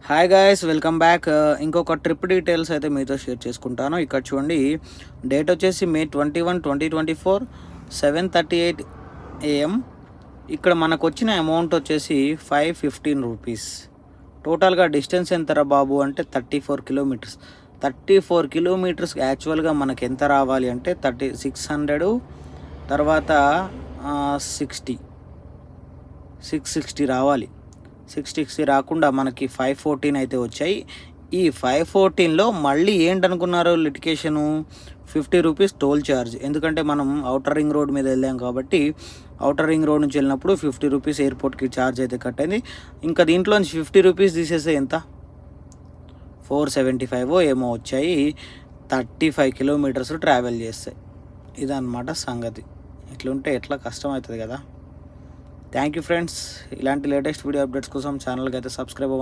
Hi guys, welcome back. ఇంకొక trip details అయితే మీతో షేర్ చేసుకుంటాను. ఇక్కడ చూడండి, డేట్ వచ్చేసి May 21, 2024, 7:38 AM. ఇక్కడ మనకు వచ్చిన అమౌంట్ వచ్చేసి 515 రూపీస్. టోటల్గా డిస్టెన్స్ ఎంతరా బాబు అంటే 34 కిలోమీటర్స్. 34 కిలోమీటర్స్ యాక్చువల్గా మనకి ఎంత రావాలి అంటే 600, తర్వాత 660 రావాలి. 660 రాకుండా మనకి 514 అయితే వచ్చాయి. ఈ 514లో మళ్ళీ ఏంటనుకున్నారు లిటికేషను, 50 రూపీస్ టోల్ ఛార్జ్. ఎందుకంటే మనం ఔటర్ రింగ్ రోడ్ మీద వెళ్ళాం కాబట్టి ఔటర్ రింగ్ రోడ్ నుంచి వెళ్ళినప్పుడు 50 రూపీస్ ఎయిర్పోర్ట్కి ఛార్జ్ అయితే కట్ అయింది. ఇంకా దీంట్లోంచి 50 రూపీస్ తీసేస్తే ఎంత, 475 ఏమో వచ్చాయి. 35 కిలోమీటర్స్ ట్రావెల్ చేస్తాయి. ఇదన్నమాట సంగతి. ఇట్లుంటే ఎట్లా కష్టం అవుతుంది కదా. Thank you friends. ఇలాంటి లేటెస్ట్ వీడియో అప్డేట్స్ కోసం ఛానల్కి అయితే సబ్స్క్రైబ్ అవ్వండి.